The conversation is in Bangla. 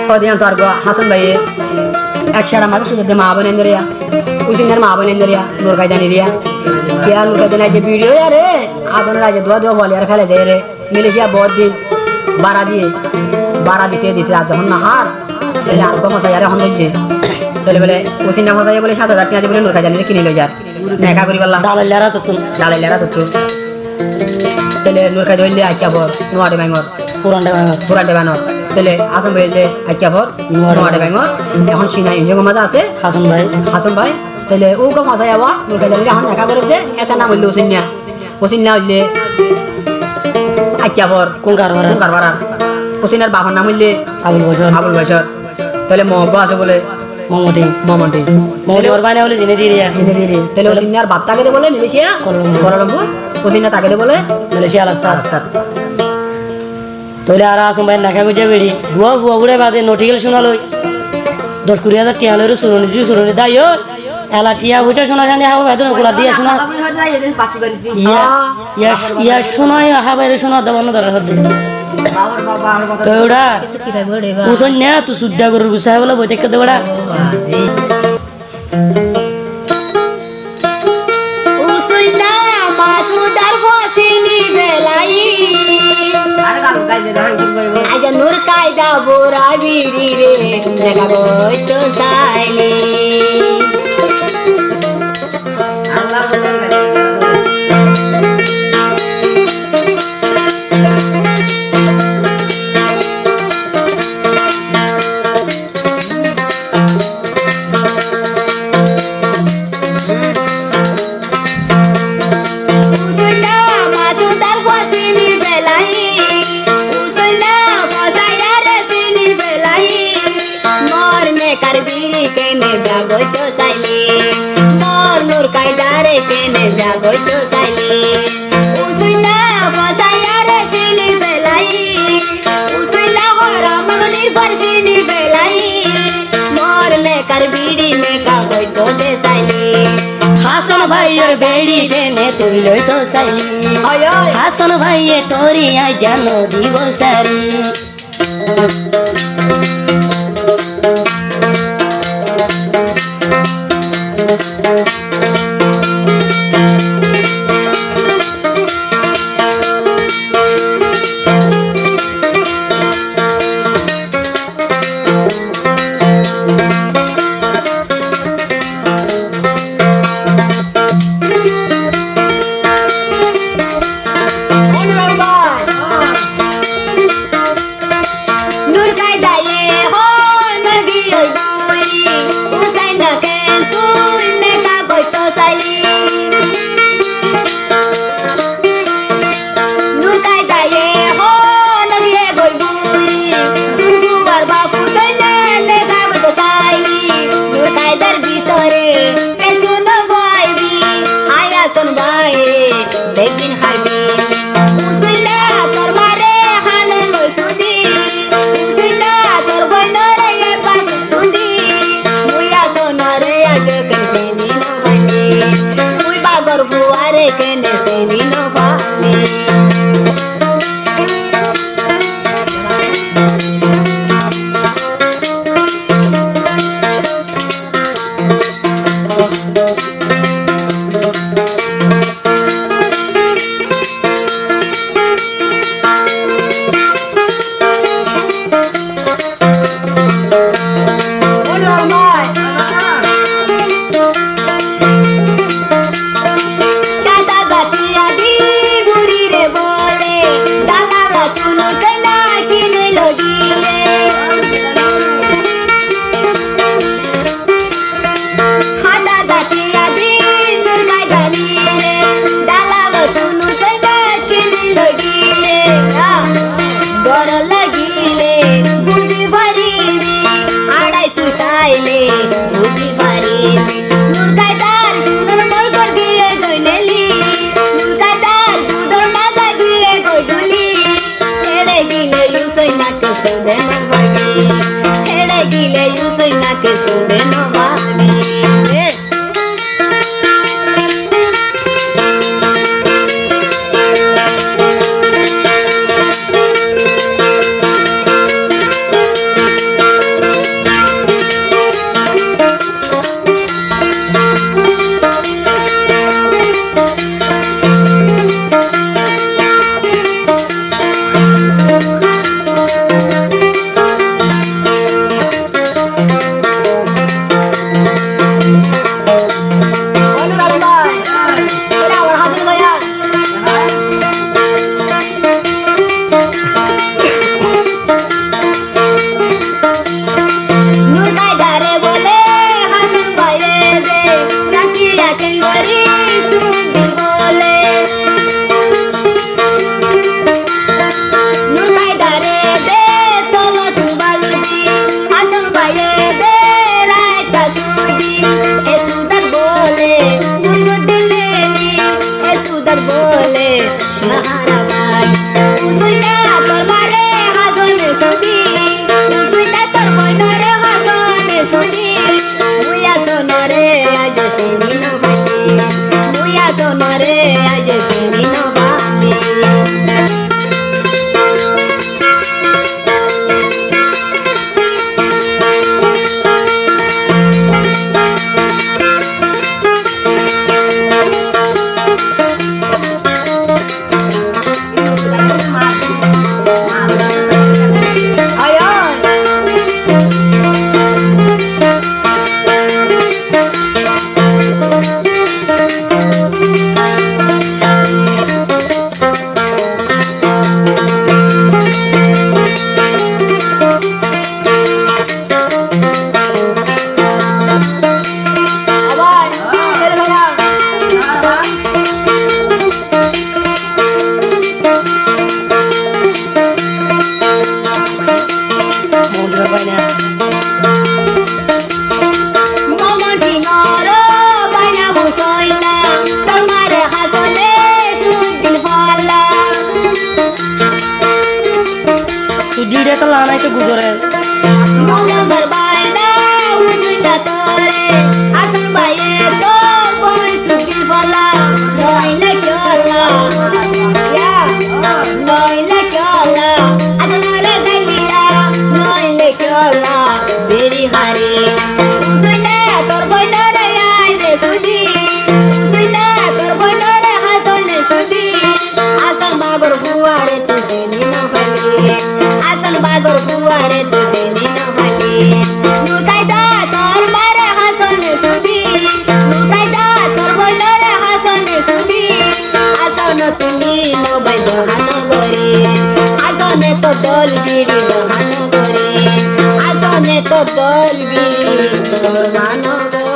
কদিন তো আর হাসান ভাই একসাথে আমাদের শুধু মা বোন এন্দরিয়া উচিনের মা বোন এন্দরিয়া নূর কায়দানি রিয়া क्या नुका दिन आज वीडियो यार आदन राज दो बॉल यार खेले दे रे मिलेशिया बहुत दिन 12 दिते आज हम नहार তাহলে আর কম মশা यार हम যে তাহলে বলে উচিনা মশা বলে 7000 টাকা দিয়ে বলে নূর কায়দানি কিনে লই যার দেখা করি বললাম দালালেরা তো তাহলে নূর কায়দানি হইলে আচ্ছা বর নোয়াডে বাঙ্গর পুরান্ডে বাঙ্গর তাহলে হাসান ভাই যে আচ্ছা বর নোয়াডে বাঙ্গর এখন সিনা ইঞ্জিন মজা আছে হাসান ভাই তাহলে ও কম মজা যাওয়া নূর কায়দানি এখন দেখা করে দে এটা নাম হইলে উচিনা হইলে আচ্ছা বর কোনকার বারার উচিনার বাবার নাম হইলে আবুল বশর তাহলে মহব্বা আছে বলে মমটি ওর বানে বলে জিনে দিয়ে তাহলে উচিনার বাপ তাকে দে বলে মালয়েশিয়া কোলালামপুর উচিনা তাকে দে বলে মালয়েশিয়া রাস্তা তাহলে আর আসুন ভাই নাকা বুঝে বেরি বুয়া বুড়ে বাদে নটিকেল শোনালই 10-20,000 টাকা লইরো সুরনি দাইও এলা টিয়া বুঝে শোনা জানি হাও বেদন গোলা দিয়ে শোনা ইয়া শোনাই হাবাইরে শোনা দেব না ধরে হতে তোড়া উসন না তু সুদ্দা গরু গুসাই বলে বই দেখতে দেবড়া উসইনা মাসুদার ফসিনি বেলাই আজা নূর কায়দা বোরা বিড়ি রে দেখা গই তো সাইলি হাসান ভাইয়ের বেড়ি টেনে তুইলই তো সাইলি হাসান ভাইয়ে তোরি আই জানো দিব সারি নূর কায়দা না মমটি নর বাইনা মুসইলা তোমার হাসলে সুদিন ফলা সুদিরে তো লানাই তো গুজরে মনমর বাইনা উজুটা তোরে আসন বাইয়ে তো বই সুদিন ফলা নইলে চলা ইয়া নইলে চলা আদনারে গাইলিয়া নইলে চলা বেরি হারে সুইনা তোর বইনরে আইলে সুদি সুইনা তোর বইনরে হাসলে সুদি আসন বাগর বুয়ারে তুসে নিন হলে আসন বাগর বুয়ারে তুসে নিন হলে নুকাইদা তোর মারে হাসলে সুদি নুকাইদা তোর বইনরে হাসলে সুদি আসন তুমি নবাই দহান করে আসনে তো দল বিড়ি দহান করে আসনে তো দল বিড়ি দহান করে